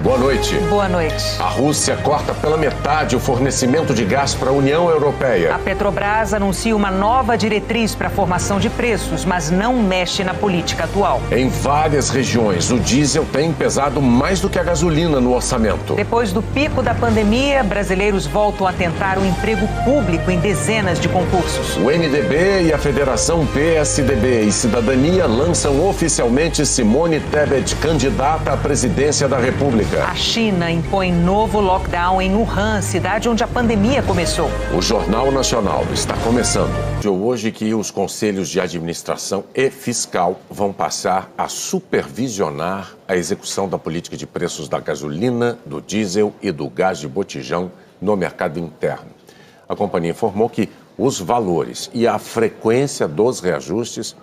Boa noite. Boa noite. A Rússia corta pela metade o fornecimento de gás para a União Europeia. A Petrobras anuncia uma nova diretriz para a formação de preços, mas não mexe na política atual. Em várias regiões, o diesel tem pesado mais do que a gasolina no orçamento. Depois do pico da pandemia, brasileiros voltam a tentar o emprego público em dezenas de concursos. O MDB e a Federação PSDB e Cidadania lançam oficialmente Simone Tebet, candidata à presidência da República. A China impõe novo lockdown em Wuhan, cidade onde a pandemia começou. O Jornal Nacional está começando. Hoje que os conselhos de administração e fiscal vão passar a supervisionar a execução da política de preços da gasolina, do diesel e do gás de botijão no mercado interno. A companhia informou que os valores e a frequência dos reajustes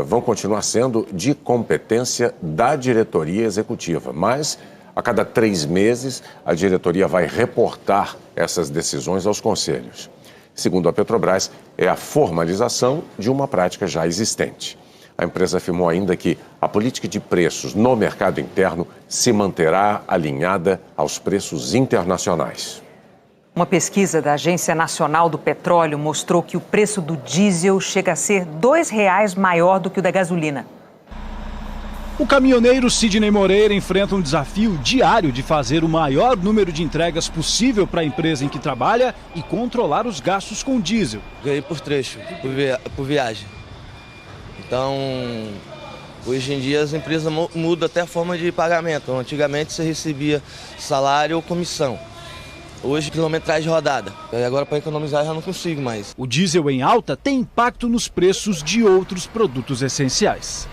vão continuar sendo de competência da diretoria executiva, mas a cada 3 meses a diretoria vai reportar essas decisões aos conselhos. Segundo a Petrobras, é a formalização de uma prática já existente. A empresa afirmou ainda que a política de preços no mercado interno se manterá alinhada aos preços internacionais. Uma pesquisa da Agência Nacional do Petróleo mostrou que o preço do diesel chega a ser R$ 2,00 maior do que o da gasolina. O caminhoneiro Sidney Moreira enfrenta um desafio diário de fazer o maior número de entregas possível para a empresa em que trabalha e controlar os gastos com diesel. Ganhei por trecho, por viagem. Então, hoje em dia as empresas mudam até a forma de pagamento. Antigamente você recebia salário ou comissão. Hoje, quilometragem rodada. Agora, para economizar, já não consigo mais. O diesel em alta tem impacto nos preços de outros produtos essenciais.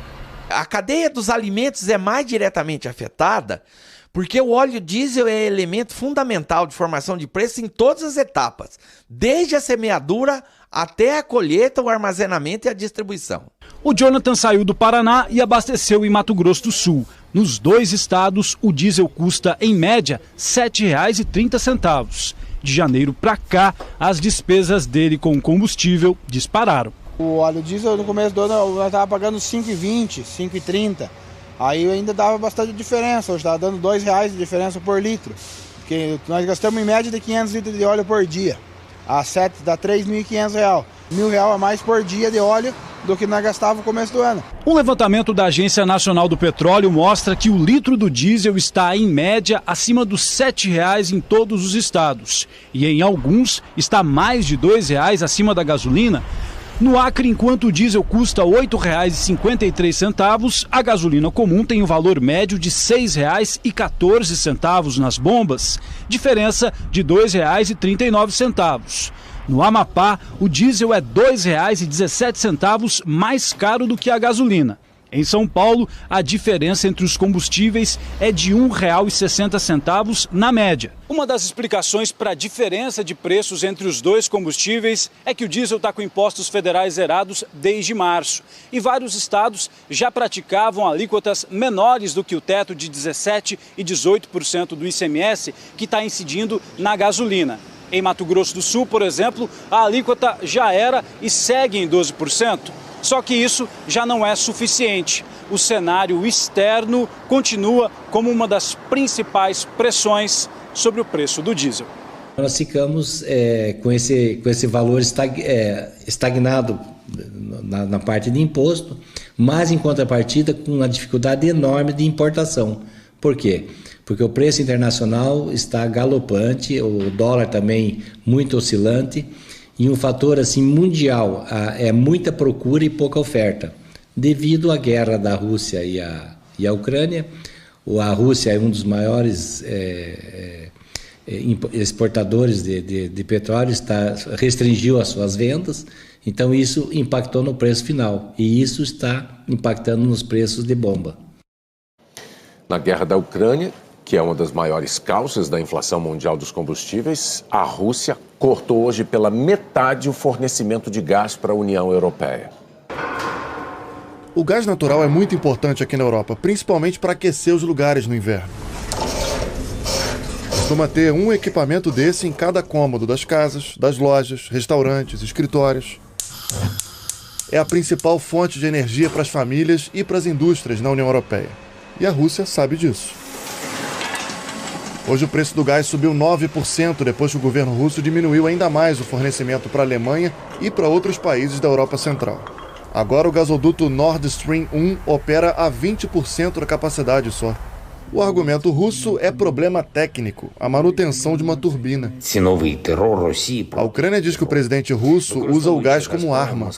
A cadeia dos alimentos é mais diretamente afetada porque o óleo diesel é elemento fundamental de formação de preço em todas as etapas, desde a semeadura até a colheita, o armazenamento e a distribuição. O Jonathan saiu do Paraná e abasteceu em Mato Grosso do Sul. Nos 2 estados, o diesel custa, em média, R$ 7,30. De janeiro para cá, as despesas dele com combustível dispararam. O óleo diesel no começo do ano eu estava pagando R$ 5,20, R$ 5,30. Aí ainda dava bastante diferença, hoje está dando R$ 2,00 de diferença por litro. Porque nós gastamos em média de 500 litros de óleo por dia. A 7 dá R$ 3.500. R$ 1.000 a mais por dia de óleo do que nós gastávamos no começo do ano. Um levantamento da Agência Nacional do Petróleo mostra que o litro do diesel está, em média, acima dos R$ 7,00 em todos os estados. E em alguns está mais de R$ 2,00 acima da gasolina. No Acre, enquanto o diesel custa R$ 8,53, a gasolina comum tem um valor médio de R$ 6,14 nas bombas, diferença de R$ 2,39. No Amapá, o diesel é R$ 2,17 mais caro do que a gasolina. Em São Paulo, a diferença entre os combustíveis é de R$ 1,60 na média. Uma das explicações para a diferença de preços entre os dois combustíveis é que o diesel está com impostos federais zerados desde março. E vários estados já praticavam alíquotas menores do que o teto de 17% e 18% do ICMS que está incidindo na gasolina. Em Mato Grosso do Sul, por exemplo, a alíquota já era e segue em 12%. Só que isso já não é suficiente. O cenário externo continua como uma das principais pressões sobre o preço do diesel. Nós ficamos com esse valor estagnado na parte de imposto, mas em contrapartida com uma dificuldade enorme de importação. Por quê? Porque o preço internacional está galopante, o dólar também muito oscilante. E um fator assim mundial é muita procura e pouca oferta. Devido à guerra da Rússia e a Ucrânia, a Rússia é um dos maiores exportadores de petróleo, restringiu as suas vendas, então isso impactou no preço final e isso está impactando nos preços de bomba. Na guerra da Ucrânia, que é uma das maiores causas da inflação mundial dos combustíveis, a Rússia cortou hoje pela metade o fornecimento de gás para a União Europeia. O gás natural é muito importante aqui na Europa, principalmente para aquecer os lugares no inverno. Costuma ter um equipamento desse em cada cômodo das casas, das lojas, restaurantes, escritórios. É a principal fonte de energia para as famílias e para as indústrias na União Europeia. E a Rússia sabe disso. Hoje o preço do gás subiu 9% depois que o governo russo diminuiu ainda mais o fornecimento para a Alemanha e para outros países da Europa Central. Agora o gasoduto Nord Stream 1 opera a 20% da capacidade só. O argumento russo é problema técnico, a manutenção de uma turbina. A Ucrânia diz que o presidente russo usa o gás como arma.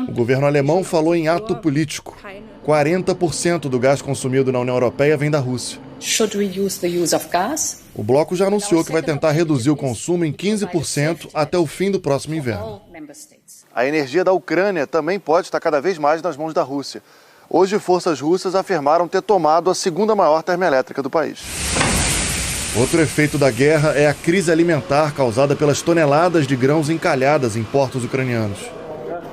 O governo alemão falou em ato político. 40% do gás consumido na União Europeia vem da Rússia. O bloco já anunciou que vai tentar reduzir o consumo em 15% até o fim do próximo inverno. A energia da Ucrânia também pode estar cada vez mais nas mãos da Rússia. Hoje, forças russas afirmaram ter tomado a segunda maior termoelétrica do país. Outro efeito da guerra é a crise alimentar causada pelas toneladas de grãos encalhadas em portos ucranianos.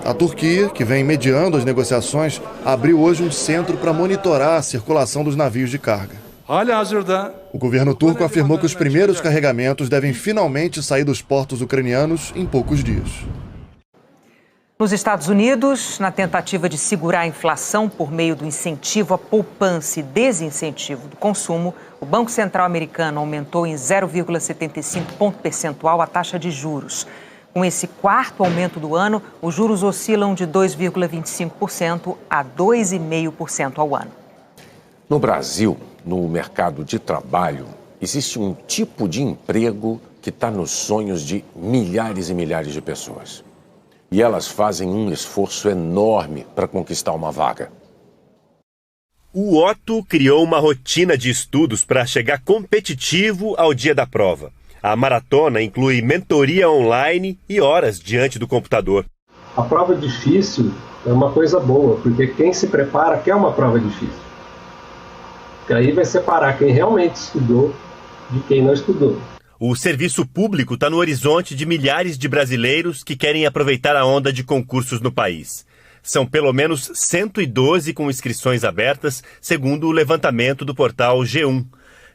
A Turquia, que vem mediando as negociações, abriu hoje um centro para monitorar a circulação dos navios de carga. O governo turco afirmou que os primeiros carregamentos devem finalmente sair dos portos ucranianos em poucos dias. Nos Estados Unidos, na tentativa de segurar a inflação por meio do incentivo à poupança e desincentivo do consumo, o Banco Central americano aumentou em 0,75 ponto percentual a taxa de juros. Com esse quarto aumento do ano, os juros oscilam de 2,25% a 2,5% ao ano. No Brasil, no mercado de trabalho, existe um tipo de emprego que está nos sonhos de milhares e milhares de pessoas. E elas fazem um esforço enorme para conquistar uma vaga. O Otto criou uma rotina de estudos para chegar competitivo ao dia da prova. A maratona inclui mentoria online e horas diante do computador. A prova difícil é uma coisa boa, porque quem se prepara quer uma prova difícil. Porque aí vai separar quem realmente estudou de quem não estudou. O serviço público está no horizonte de milhares de brasileiros que querem aproveitar a onda de concursos no país. São pelo menos 112 com inscrições abertas, segundo o levantamento do portal G1.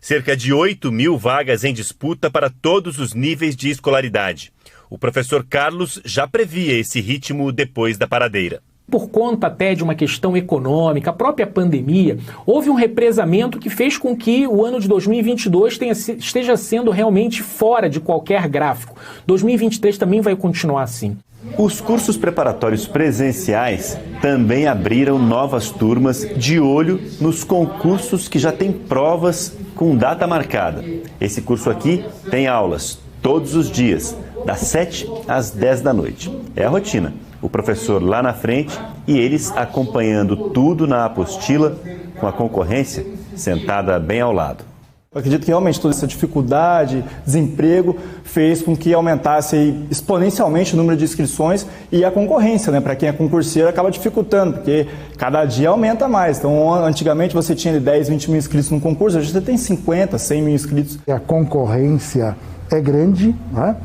Cerca de 8 mil vagas em disputa para todos os níveis de escolaridade. O professor Carlos já previa esse ritmo depois da paradeira. Por conta até de uma questão econômica, a própria pandemia, houve um represamento que fez com que o ano de 2022 esteja sendo realmente fora de qualquer gráfico. 2023 também vai continuar assim. Os cursos preparatórios presenciais também abriram novas turmas de olho nos concursos que já têm provas com data marcada. Esse curso aqui tem aulas todos os dias, das 7 às 10 da noite. É a rotina. O professor lá na frente e eles acompanhando tudo na apostila, com a concorrência sentada bem ao lado. Eu acredito que realmente toda essa dificuldade, desemprego, fez com que aumentasse exponencialmente o número de inscrições e a concorrência, né? Para quem é concurseiro acaba dificultando, porque cada dia aumenta mais. Então, antigamente você tinha 10, 20 mil inscritos no concurso, hoje você tem 50, 100 mil inscritos. A concorrência é grande, né?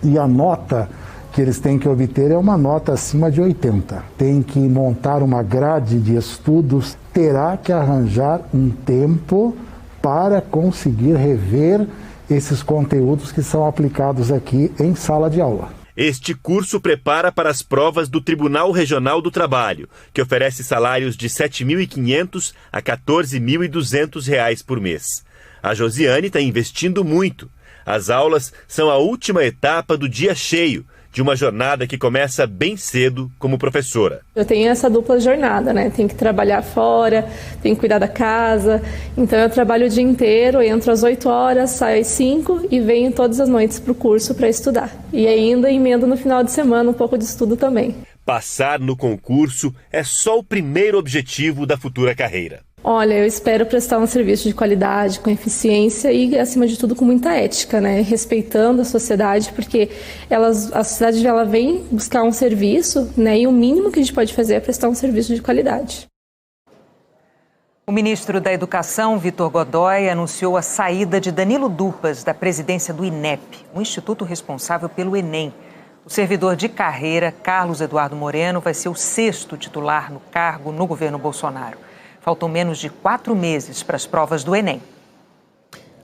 E a nota que eles têm que obter é uma nota acima de 80. Tem que montar uma grade de estudos, terá que arranjar um tempo para conseguir rever esses conteúdos que são aplicados aqui em sala de aula. Este curso prepara para as provas do Tribunal Regional do Trabalho, que oferece salários de R$ 7.500 a R$ 14.200 por mês. A Josiane está investindo muito. As aulas são a última etapa do dia cheio, de uma jornada que começa bem cedo como professora. Eu tenho essa dupla jornada, né? Tenho que trabalhar fora, tenho que cuidar da casa. Então eu trabalho o dia inteiro, entro às 8 horas, saio às 5 e venho todas as noites para o curso para estudar. E ainda emendo no final de semana um pouco de estudo também. Passar no concurso é só o primeiro objetivo da futura carreira. Olha, eu espero prestar um serviço de qualidade, com eficiência e, acima de tudo, com muita ética, né? Respeitando a sociedade, porque a sociedade ela vem buscar um serviço, né? E o mínimo que a gente pode fazer é prestar um serviço de qualidade. O ministro da Educação, Vitor Godoy, anunciou a saída de Danilo Dupas da presidência do INEP, o instituto responsável pelo Enem. O servidor de carreira, Carlos Eduardo Moreno, vai ser o 6º titular no cargo no governo Bolsonaro. Faltam menos de 4 meses para as provas do Enem.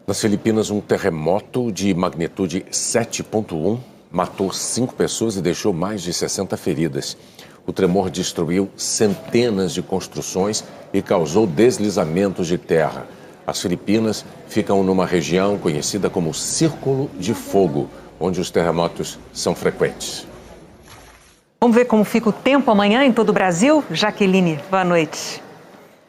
Nas Filipinas, um terremoto de magnitude 7,1 matou 5 pessoas e deixou mais de 60 feridas. O tremor destruiu centenas de construções e causou deslizamentos de terra. As Filipinas ficam numa região conhecida como Círculo de Fogo, onde os terremotos são frequentes. Vamos ver como fica o tempo amanhã em todo o Brasil? Jaqueline, boa noite.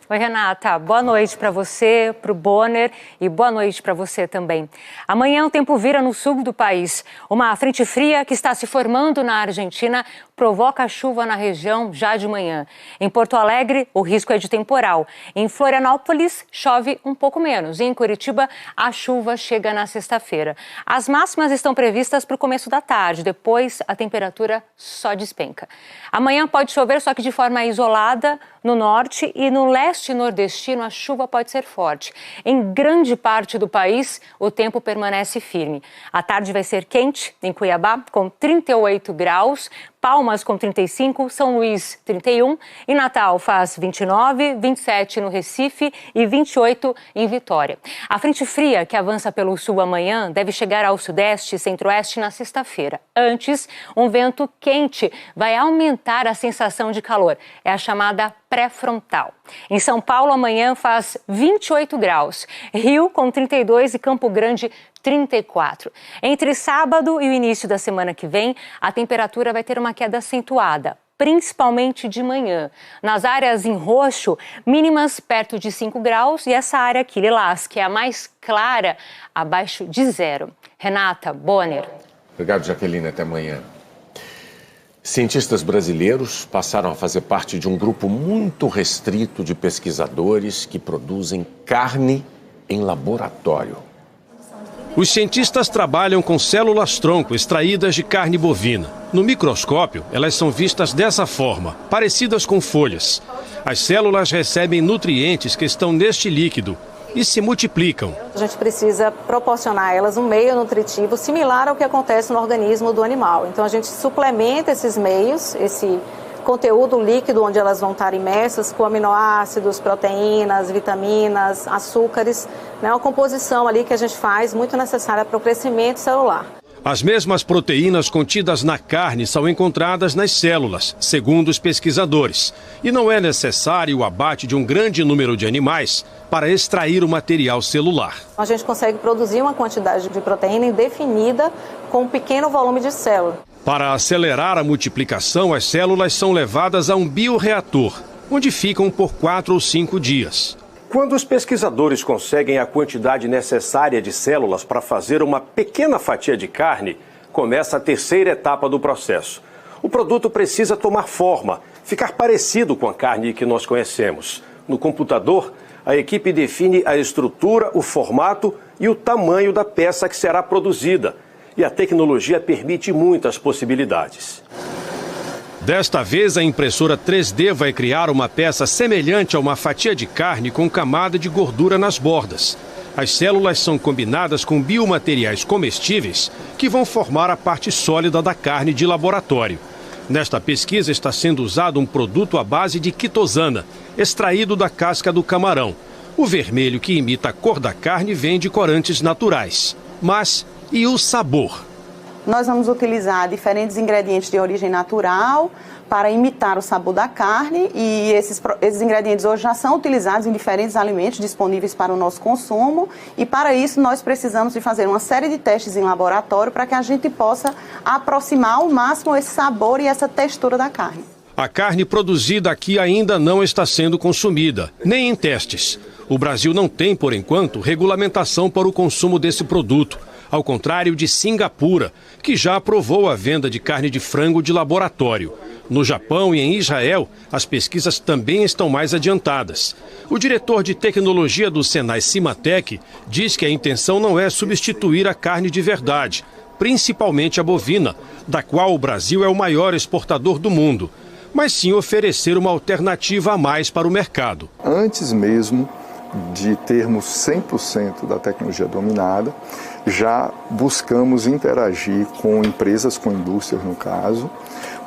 Oi, Renata. Boa noite para você, para o Bonner e boa noite para você também. Amanhã o tempo vira no sul do país. Uma frente fria que está se formando na Argentina provoca chuva na região já de manhã. Em Porto Alegre, o risco é de temporal. Em Florianópolis, chove um pouco menos. E em Curitiba, a chuva chega na sexta-feira. As máximas estão previstas para o começo da tarde. Depois, a temperatura só despenca. Amanhã pode chover, só que de forma isolada no norte e no leste nordestino, a chuva pode ser forte. Em grande parte do país, o tempo permanece firme. A tarde vai ser quente em Cuiabá, com 38 graus. Palmas com 35, São Luís 31, em Natal faz 29, 27 no Recife e 28 em Vitória. A frente fria que avança pelo sul amanhã deve chegar ao sudeste e centro-oeste na sexta-feira. Antes, um vento quente vai aumentar a sensação de calor. É a chamada pré-frontal. Em São Paulo, amanhã faz 28 graus. Rio com 32 e Campo Grande 34. Entre sábado e o início da semana que vem, a temperatura vai ter uma queda acentuada, principalmente de manhã. Nas áreas em roxo, mínimas perto de 5 graus e essa área aqui, lilás, que é a mais clara, abaixo de 0. Renata, Bonner. Obrigado, Jaqueline. Até amanhã. Cientistas brasileiros passaram a fazer parte de um grupo muito restrito de pesquisadores que produzem carne em laboratório. Os cientistas trabalham com células-tronco extraídas de carne bovina. No microscópio, elas são vistas dessa forma, parecidas com folhas. As células recebem nutrientes que estão neste líquido e se multiplicam. A gente precisa proporcionar a elas um meio nutritivo similar ao que acontece no organismo do animal. Então a gente suplementa esses meios, esse conteúdo líquido onde elas vão estar imersas com aminoácidos, proteínas, vitaminas, açúcares, né? Uma composição ali que a gente faz muito necessária para o crescimento celular. As mesmas proteínas contidas na carne são encontradas nas células, segundo os pesquisadores. E não é necessário o abate de um grande número de animais para extrair o material celular. A gente consegue produzir uma quantidade de proteína indefinida com um pequeno volume de célula. Para acelerar a multiplicação, as células são levadas a um bioreator, onde ficam por 4 ou 5 dias. Quando os pesquisadores conseguem a quantidade necessária de células para fazer uma pequena fatia de carne, começa a terceira etapa do processo. O produto precisa tomar forma, ficar parecido com a carne que nós conhecemos. No computador, a equipe define a estrutura, o formato e o tamanho da peça que será produzida. E a tecnologia permite muitas possibilidades. Desta vez, a impressora 3D vai criar uma peça semelhante a uma fatia de carne com camada de gordura nas bordas. As células são combinadas com biomateriais comestíveis que vão formar a parte sólida da carne de laboratório. Nesta pesquisa está sendo usado um produto à base de quitosana, extraído da casca do camarão. O vermelho que imita a cor da carne vem de corantes naturais. Mas e o sabor? Nós vamos utilizar diferentes ingredientes de origem natural para imitar o sabor da carne e esses ingredientes hoje já são utilizados em diferentes alimentos disponíveis para o nosso consumo e para isso nós precisamos de fazer uma série de testes em laboratório para que a gente possa aproximar ao máximo esse sabor e essa textura da carne. A carne produzida aqui ainda não está sendo consumida, nem em testes. O Brasil não tem, por enquanto, regulamentação para o consumo desse produto. Ao contrário de Singapura, que já aprovou a venda de carne de frango de laboratório. No Japão e em Israel, as pesquisas também estão mais adiantadas. O diretor de tecnologia do Senai Cimatec diz que a intenção não é substituir a carne de verdade, principalmente a bovina, da qual o Brasil é o maior exportador do mundo, mas sim oferecer uma alternativa a mais para o mercado. Antes mesmo de termos 100% da tecnologia dominada, já buscamos interagir com empresas, com indústrias no caso,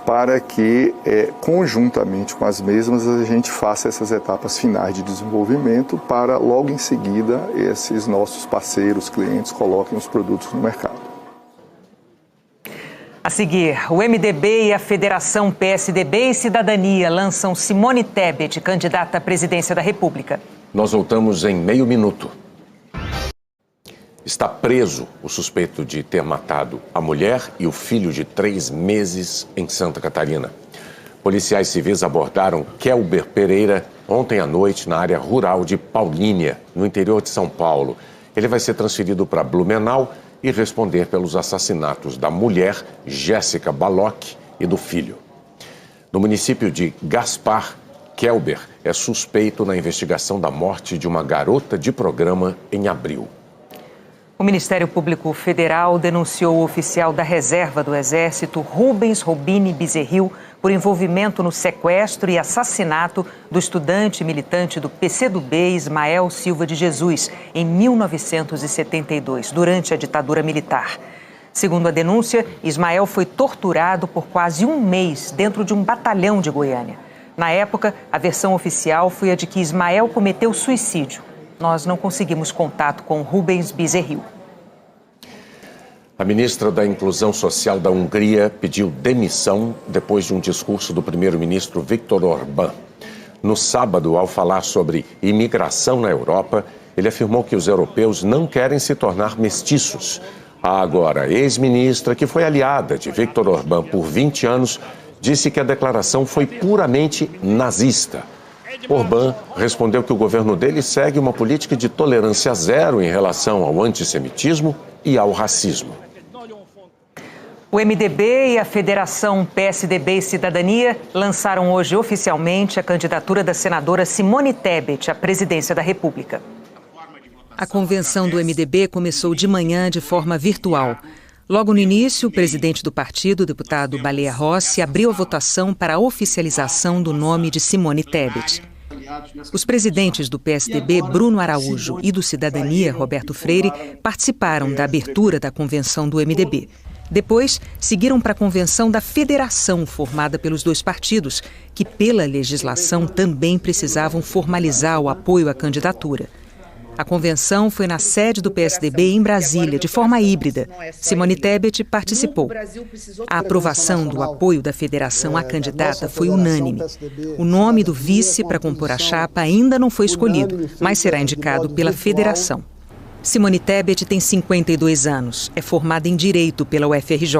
para que conjuntamente com as mesmas a gente faça essas etapas finais de desenvolvimento para logo em seguida esses nossos parceiros, clientes, coloquem os produtos no mercado. A seguir, o MDB e a Federação PSDB e Cidadania lançam Simone Tebet, candidata à presidência da República. Nós voltamos em meio minuto. Está preso o suspeito de ter matado a mulher e o filho de 3 meses em Santa Catarina. Policiais civis abordaram Kelber Pereira ontem à noite na área rural de Paulínia, no interior de São Paulo. Ele vai ser transferido para Blumenau e responder pelos assassinatos da mulher, Jéssica Baloch, e do filho. No município de Gaspar, Kelber é suspeito na investigação da morte de uma garota de programa em abril. O Ministério Público Federal denunciou o oficial da reserva do Exército, Rubens Robini Bezerril, por envolvimento no sequestro e assassinato do estudante e militante do PCdoB, Ismael Silva de Jesus, em 1972, durante a ditadura militar. Segundo a denúncia, Ismael foi torturado por quase um mês dentro de um batalhão de Goiânia. Na época, a versão oficial foi a de que Ismael cometeu suicídio. Nós não conseguimos contato com Rubens Bezerril. A ministra da Inclusão Social da Hungria pediu demissão depois de um discurso do primeiro-ministro Viktor Orbán. No sábado, ao falar sobre imigração na Europa, ele afirmou que os europeus não querem se tornar mestiços. A agora ex-ministra, que foi aliada de Viktor Orbán por 20 anos, disse que a declaração foi puramente nazista. Orbán respondeu que o governo dele segue uma política de tolerância zero em relação ao antissemitismo e ao racismo. O MDB e a Federação PSDB e Cidadania lançaram hoje oficialmente a candidatura da senadora Simone Tebet à presidência da República. A convenção do MDB começou de manhã de forma virtual. Logo no início, o presidente do partido, o deputado Baleia Rossi, abriu a votação para a oficialização do nome de Simone Tebet. Os presidentes do PSDB, Bruno Araújo, e do Cidadania, Roberto Freire, participaram da abertura da convenção do MDB. Depois, seguiram para a convenção da federação formada pelos dois partidos, que, pela legislação, também precisavam formalizar o apoio à candidatura. A convenção foi na sede do PSDB em Brasília, de forma híbrida. Simone Tebet participou. A aprovação do apoio da federação à candidata foi unânime. O nome do vice para compor a chapa ainda não foi escolhido, mas será indicado pela federação. Simone Tebet tem 52 anos, é formada em Direito pela UFRJ.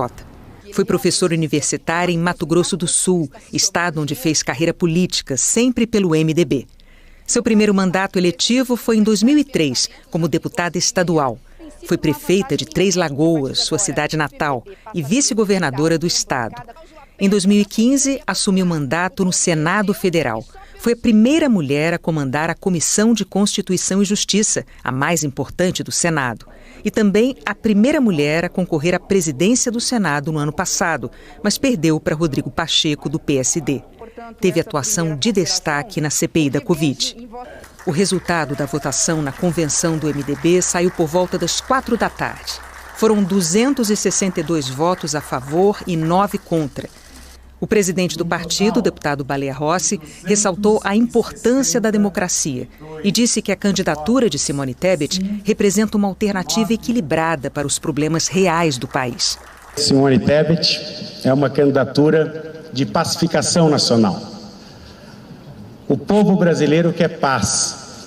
Foi professora universitária em Mato Grosso do Sul, estado onde fez carreira política, sempre pelo MDB. Seu primeiro mandato eletivo foi em 2003, como deputada estadual. Foi prefeita de Três Lagoas, sua cidade natal, e vice-governadora do estado. Em 2015, assumiu mandato no Senado Federal. Foi a primeira mulher a comandar a Comissão de Constituição e Justiça, a mais importante do Senado. E também a primeira mulher a concorrer à presidência do Senado no ano passado, mas perdeu para Rodrigo Pacheco, do PSD. Teve atuação de destaque na CPI da Covid. O resultado da votação na convenção do MDB saiu por volta das 4 da tarde. Foram 262 votos a favor e 9 contra. O presidente do partido, o deputado Baleia Rossi, ressaltou a importância da democracia e disse que a candidatura de Simone Tebet representa uma alternativa equilibrada para os problemas reais do país. Simone Tebet é uma candidatura de pacificação nacional. O povo brasileiro quer paz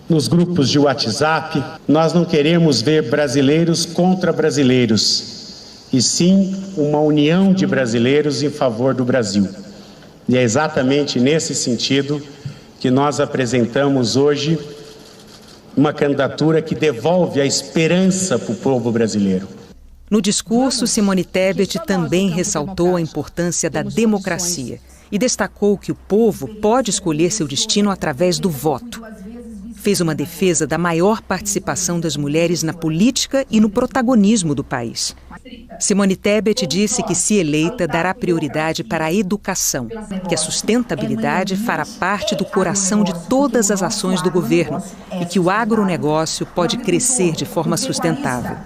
nos grupos de WhatsApp. Nós não queremos ver brasileiros contra brasileiros, e sim uma união de brasileiros em favor do Brasil. E é exatamente nesse sentido que nós apresentamos hoje uma candidatura que devolve a esperança para o povo brasileiro. No discurso, Simone Tebet também ressaltou a importância da democracia e destacou que o povo pode escolher seu destino através do voto. Fez uma defesa da maior participação das mulheres na política e no protagonismo do país. Simone Tebet disse que, se eleita, dará prioridade para a educação, que a sustentabilidade fará parte do coração de todas as ações do governo e que o agronegócio pode crescer de forma sustentável.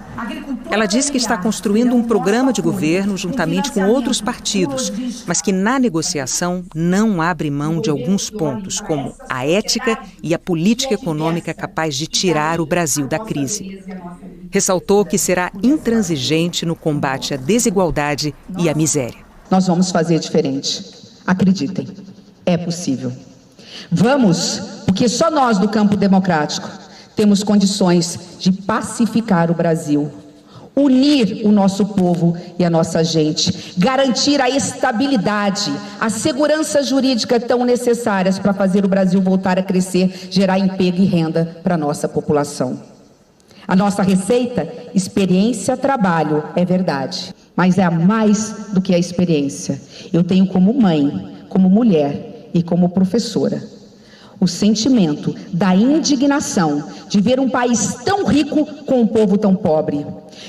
Ela disse que está construindo um programa de governo juntamente com outros partidos, mas que na negociação não abre mão de alguns pontos, como a ética e a política econômica capaz de tirar o Brasil da crise. Ressaltou que será intransigente no combate à desigualdade e à miséria. Nós vamos fazer diferente. Acreditem, é possível. Vamos, porque só nós do campo democrático temos condições de pacificar o Brasil, unir o nosso povo e a nossa gente, garantir a estabilidade, a segurança jurídica tão necessárias para fazer o Brasil voltar a crescer, gerar emprego e renda para a nossa população. A nossa receita, experiência, trabalho, é verdade, mas é mais do que a experiência. Eu tenho como mãe, como mulher e como professora o sentimento da indignação de ver um país tão rico com um povo tão pobre.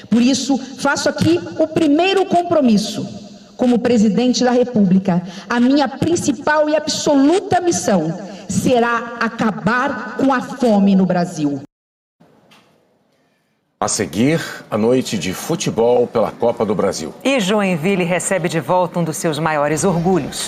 Por isso, faço aqui o primeiro compromisso. Como presidente da República, a minha principal e absoluta missão será acabar com a fome no Brasil. A seguir, a noite de futebol pela Copa do Brasil. E Joinville recebe de volta um dos seus maiores orgulhos.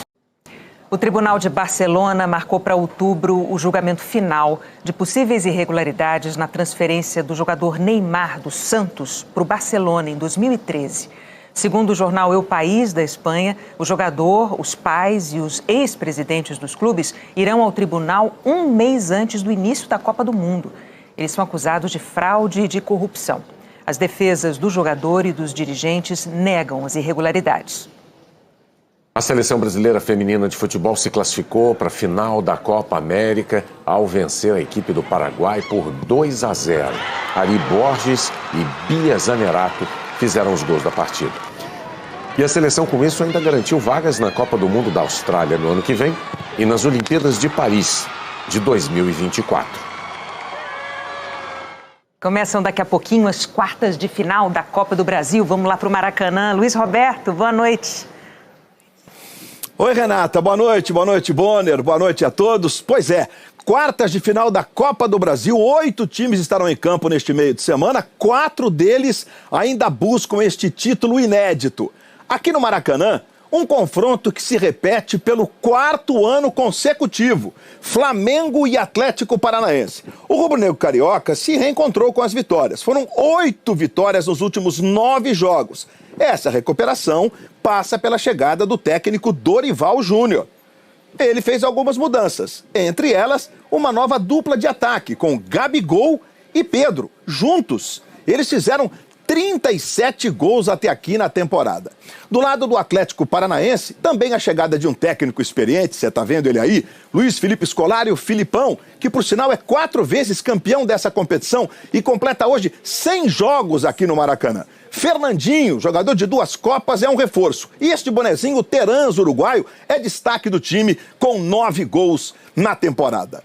O Tribunal de Barcelona marcou para outubro o julgamento final de possíveis irregularidades na transferência do jogador Neymar do Santos para o Barcelona em 2013. Segundo o jornal El País da Espanha, o jogador, os pais e os ex-presidentes dos clubes irão ao tribunal um mês antes do início da Copa do Mundo. Eles são acusados de fraude e de corrupção. As defesas do jogador e dos dirigentes negam as irregularidades. A seleção brasileira feminina de futebol se classificou para a final da Copa América ao vencer a equipe do Paraguai por 2-0. Ari Borges e Bia Zanerato fizeram os gols da partida. E a seleção com isso ainda garantiu vagas na Copa do Mundo da Austrália no ano que vem e nas Olimpíadas de Paris de 2024. Começam daqui a pouquinho as quartas de final da Copa do Brasil. Vamos lá para o Maracanã. Luiz Roberto, boa noite. Oi, Renata, boa noite, Bonner, boa noite a todos. Pois é, quartas de final da Copa do Brasil, 8 times estarão em campo neste meio de semana, 4 deles ainda buscam este título inédito. Aqui no Maracanã, um confronto que se repete pelo 4º ano consecutivo, Flamengo e Atlético Paranaense. O rubro-negro carioca se reencontrou com as vitórias, foram 8 vitórias nos últimos 9 jogos. Essa recuperação passa pela chegada do técnico Dorival Júnior. Ele fez algumas mudanças, entre elas uma nova dupla de ataque com Gabigol e Pedro. Juntos, eles fizeram 37 gols até aqui na temporada. Do lado do Atlético Paranaense, também a chegada de um técnico experiente, você está vendo ele aí, Luiz Felipe Scolari, o Filipão, que por sinal é 4 vezes campeão dessa competição e completa hoje 100 jogos aqui no Maracanã. Fernandinho, jogador de 2 Copas, é um reforço. E este bonezinho, o Terans, uruguaio, é destaque do time com 9 gols na temporada.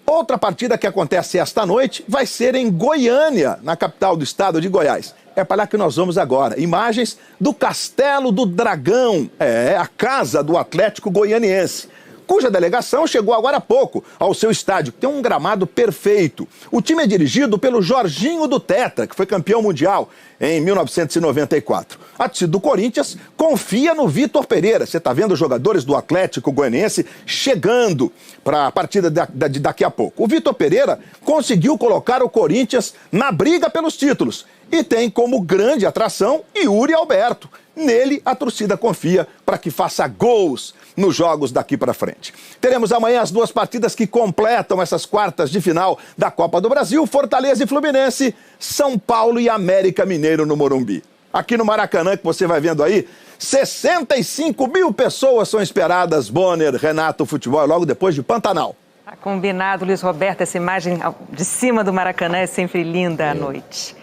Outra partida que acontece esta noite vai ser em Goiânia, na capital do estado de Goiás. É para lá que nós vamos agora. Imagens do Castelo do Dragão, a casa do Atlético Goianiense, cuja delegação chegou agora há pouco ao seu estádio, que tem um gramado perfeito. O time é dirigido pelo Jorginho do Tetra, que foi campeão mundial em 1994. A torcida do Corinthians confia no Vitor Pereira. Você está vendo os jogadores do Atlético Goianiense chegando para a partida de daqui a pouco. O Vitor Pereira conseguiu colocar o Corinthians na briga pelos títulos e tem como grande atração Yuri Alberto. Nele, a torcida confia para que faça gols nos jogos daqui para frente. Teremos amanhã as 2 partidas que completam essas quartas de final da Copa do Brasil, Fortaleza e Fluminense, São Paulo e América Mineiro no Morumbi. Aqui no Maracanã, que você vai vendo aí, 65 mil pessoas são esperadas, Bonner, Renato, futebol, logo depois de Pantanal. Tá combinado, Luiz Roberto, essa imagem de cima do Maracanã é sempre linda à noite.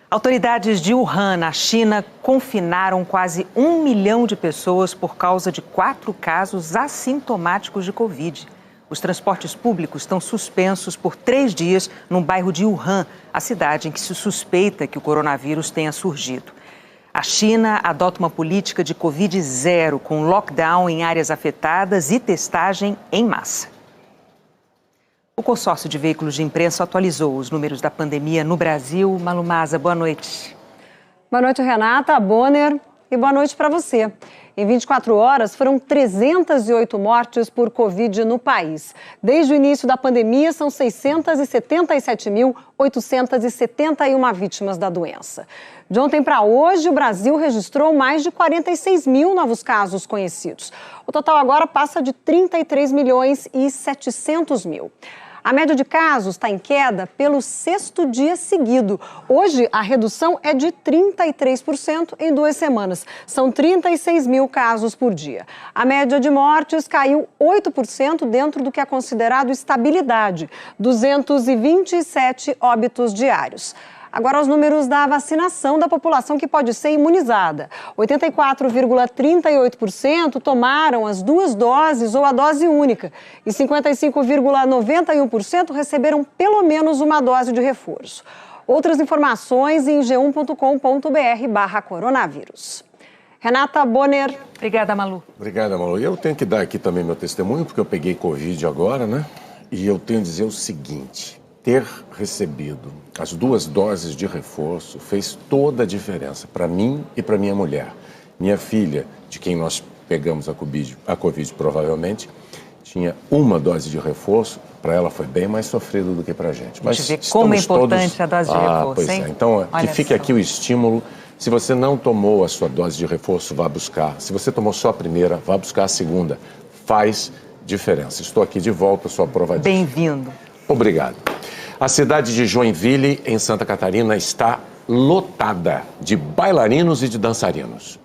Autoridades de Wuhan, na China, confinaram quase 1 milhão de pessoas por causa de 4 casos assintomáticos de Covid. Os transportes públicos estão suspensos por 3 dias no bairro de Wuhan, a cidade em que se suspeita que o coronavírus tenha surgido. A China adota uma política de Covid zero, com lockdown em áreas afetadas e testagem em massa. O consórcio de veículos de imprensa atualizou os números da pandemia no Brasil. Malu Maza, boa noite. Boa noite, Renata, Bonner, e boa noite para você. Em 24 horas, foram 308 mortes por Covid no país. Desde o início da pandemia, são 677.871 vítimas da doença. De ontem para hoje, o Brasil registrou mais de 46 mil novos casos conhecidos. O total agora passa de 33.700.000. A média de casos está em queda pelo 6º dia seguido. Hoje, a redução é de 33% em 2 semanas. São 36 mil casos por dia. A média de mortes caiu 8% dentro do que é considerado estabilidade, 227 óbitos diários. Agora, os números da vacinação da população que pode ser imunizada. 84,38% tomaram as 2 doses ou a dose única e 55,91% receberam pelo menos uma dose de reforço. Outras informações em g1.com.br/coronavírus. Renata Bonner. Obrigada, Malu. Obrigada, Malu. E eu tenho que dar aqui também meu testemunho, porque eu peguei Covid agora, né? E eu tenho que dizer o seguinte: ter recebido as 2 doses de reforço fez toda a diferença para mim e para minha mulher. Minha filha, de quem nós pegamos a Covid provavelmente, tinha 1 dose de reforço. Para ela foi bem mais sofrido do que para a gente. Mas vê como é importante a dose de reforço, pois hein? É. Então, olha que fique aqui o estímulo. Se você não tomou a sua dose de reforço, vá buscar. Se você tomou só a primeira, vá buscar a segunda. Faz diferença. Estou aqui de volta, sou aprovadíssimo. Bem-vindo. Obrigado. A cidade de Joinville, em Santa Catarina, está lotada de bailarinos e de dançarinos.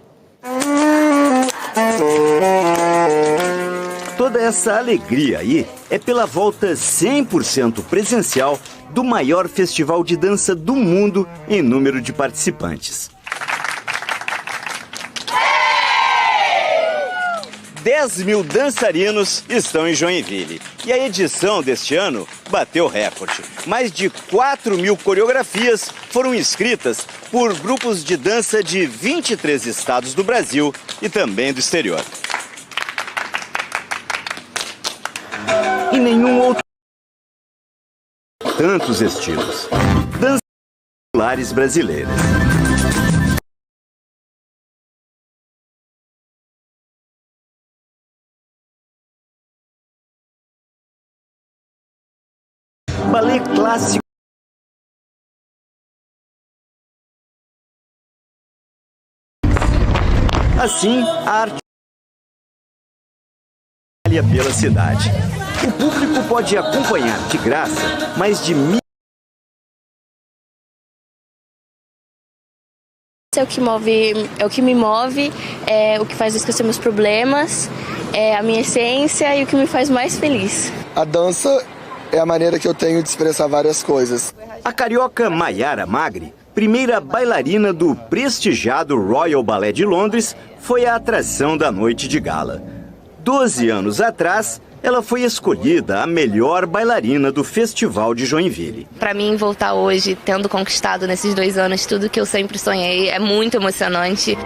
Toda essa alegria aí é pela volta 100% presencial do maior festival de dança do mundo em número de participantes. 10 mil dançarinos estão em Joinville. E a edição deste ano bateu recorde. Mais de 4 mil coreografias foram inscritas por grupos de dança de 23 estados do Brasil e também do exterior. E nenhum outro tantos estilos. Danças populares brasileiras. Balé clássico. Assim, a arte pela cidade. O público pode acompanhar de graça mais de 1.000. É o que me move, é o que faz eu esquecer meus problemas, é a minha essência e o que me faz mais feliz. A dança é a maneira que eu tenho de expressar várias coisas. A carioca Maiara Magri, primeira bailarina do prestigiado Royal Ballet de Londres, foi a atração da noite de gala. 12 anos atrás, ela foi escolhida a melhor bailarina do Festival de Joinville. Para mim, voltar hoje, tendo conquistado nesses 2 anos tudo que eu sempre sonhei, é muito emocionante.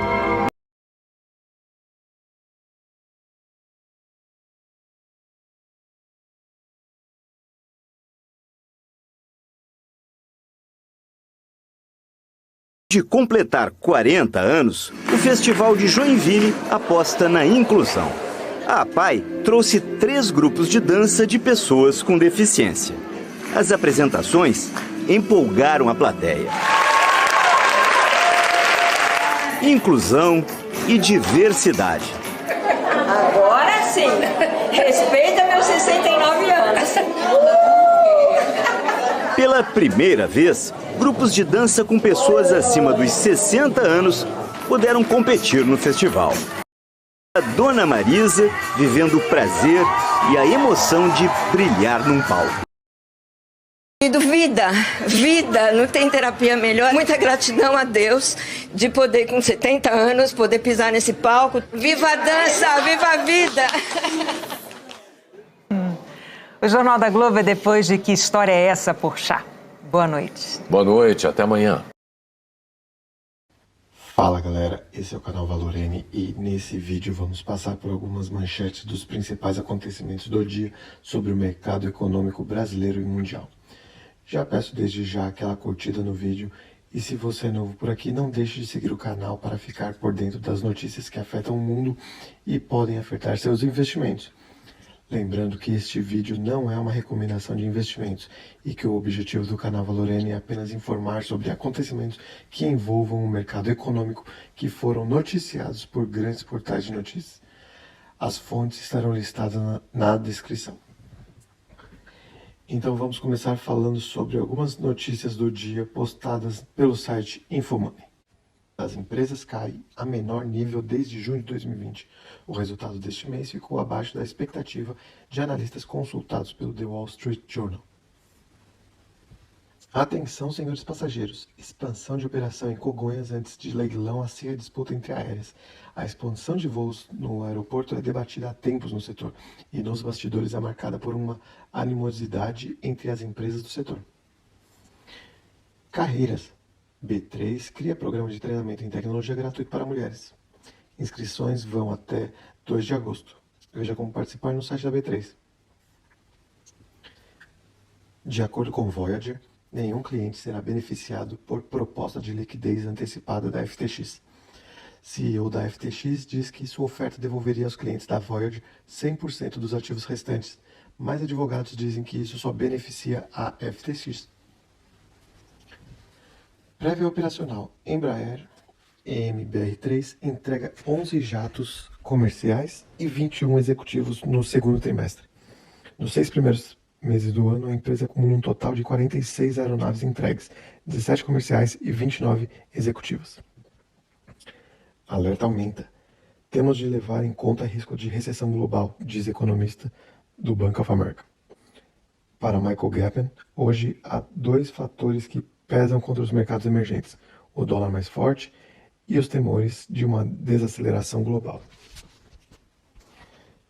De completar 40 anos, o Festival de Joinville aposta na inclusão. A APAI trouxe 3 grupos de dança de pessoas com deficiência. As apresentações empolgaram a plateia. Inclusão e diversidade. Agora sim, respeita meus 69 anos. Pela primeira vez, grupos de dança com pessoas acima dos 60 anos puderam competir no festival. A Dona Marisa vivendo o prazer e a emoção de brilhar num palco. Vida, não tem terapia melhor. Muita gratidão a Deus de poder, com 70 anos, poder pisar nesse palco. Viva a dança, viva a vida! O Jornal da Globo é depois de Que História é Essa, por Chá. Boa noite. Boa noite, até amanhã. Fala galera, esse é o canal Valor N e nesse vídeo vamos passar por algumas manchetes dos principais acontecimentos do dia sobre o mercado econômico brasileiro e mundial. Já peço desde já aquela curtida no vídeo E se você é novo por aqui, não deixe de seguir o canal para ficar por dentro das notícias que afetam o mundo e podem afetar seus investimentos. Lembrando que este vídeo não é uma recomendação de investimentos e que o objetivo do canal Valor N é apenas informar sobre acontecimentos que envolvam o mercado econômico que foram noticiados por grandes portais de notícias. As fontes estarão listadas na descrição. Então vamos começar falando sobre algumas notícias do dia postadas pelo site Infomoney. As empresas caem a menor nível desde junho de 2020. O resultado deste mês ficou abaixo da expectativa de analistas consultados pelo The Wall Street Journal. Atenção, senhores passageiros. Expansão de operação em Congonhas antes de leilão acirra a disputa entre aéreas. A expansão de voos no aeroporto é debatida há tempos no setor e nos bastidores é marcada por uma animosidade entre as empresas do setor. Carreiras. B3 cria programa de treinamento em tecnologia gratuito para mulheres. Inscrições vão até 2 de agosto. Veja como participar no site da B3. De acordo com Voyager, nenhum cliente será beneficiado por proposta de liquidez antecipada da FTX. CEO da FTX diz que sua oferta devolveria aos clientes da Voyager 100% dos ativos restantes, mas advogados dizem que isso só beneficia a FTX. Prévia operacional. Embraer EMBR-3 entrega 11 jatos comerciais e 21 executivos no segundo trimestre. Nos 6 primeiros meses do ano, a empresa acumula um total de 46 aeronaves entregues, 17 comerciais e 29 executivas. Alerta aumenta. Temos de levar em conta risco de recessão global, diz economista do Bank of America. Para Michael Gappen, hoje há 2 fatores que pesam contra os mercados emergentes: o dólar mais forte e os temores de uma desaceleração global.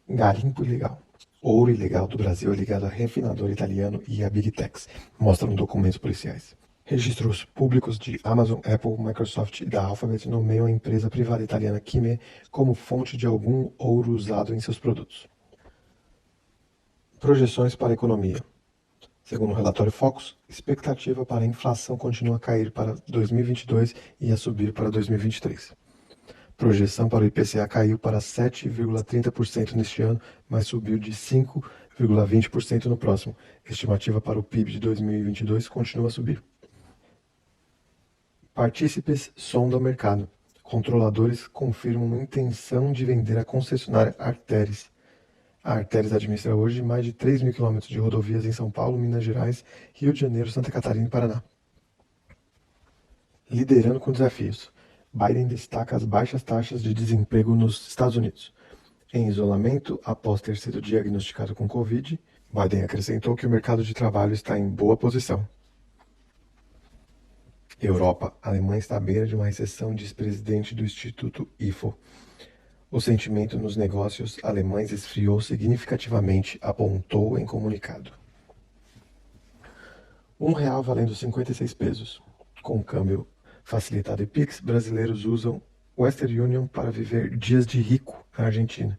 Garimpo ilegal. Ouro ilegal do Brasil é ligado a refinador italiano e a Big Techs, mostram documentos policiais. Registros públicos de Amazon, Apple, Microsoft e da Alphabet nomeiam a empresa privada italiana Chime como fonte de algum ouro usado em seus produtos. Projeções para a economia. Segundo o relatório Focus, expectativa para a inflação continua a cair para 2022 e a subir para 2023. Projeção para o IPCA caiu para 7,30% neste ano, mas subiu de 5,20% no próximo. Estimativa para o PIB de 2022 continua a subir. Partícipes sondam o mercado. Controladores confirmam intenção de vender a concessionária Arteris. A Arteris administra hoje mais de 3 mil quilômetros de rodovias em São Paulo, Minas Gerais, Rio de Janeiro, Santa Catarina e Paraná. Liderando com desafios. Biden destaca as baixas taxas de desemprego nos Estados Unidos. Em isolamento, após ter sido diagnosticado com Covid, Biden acrescentou que o mercado de trabalho está em boa posição. Europa. A Alemanha está à beira de uma recessão, diz presidente do Instituto IFO. O sentimento nos negócios alemães esfriou significativamente, apontou em comunicado. R$1 valendo 56 pesos. Com câmbio facilitado e Pix, brasileiros usam Western Union para viver dias de rico na Argentina.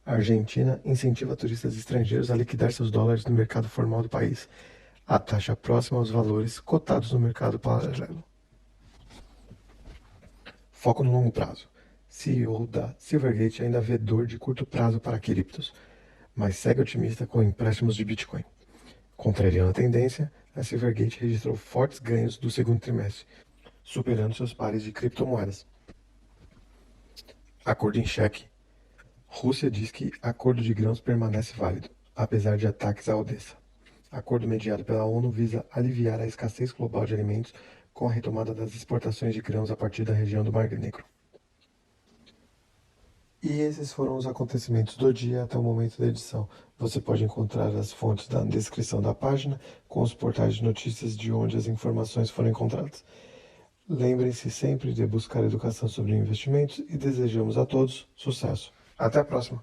A Argentina incentiva turistas estrangeiros a liquidar seus dólares no mercado formal do país. A taxa próxima aos valores cotados no mercado paralelo. Foco no longo prazo. CEO da Silvergate ainda vê dor de curto prazo para criptos, mas segue otimista com empréstimos de Bitcoin. Contrariando a tendência, a Silvergate registrou fortes ganhos do segundo trimestre, superando seus pares de criptomoedas. Acordo em xeque. Rússia diz que acordo de grãos permanece válido, apesar de ataques à Odessa. Acordo mediado pela ONU visa aliviar a escassez global de alimentos com a retomada das exportações de grãos a partir da região do Mar Negro. E esses foram os acontecimentos do dia até o momento da edição. Você pode encontrar as fontes na descrição da página, com os portais de notícias de onde as informações foram encontradas. Lembrem-se sempre de buscar educação sobre investimentos e desejamos a todos sucesso. Até a próxima!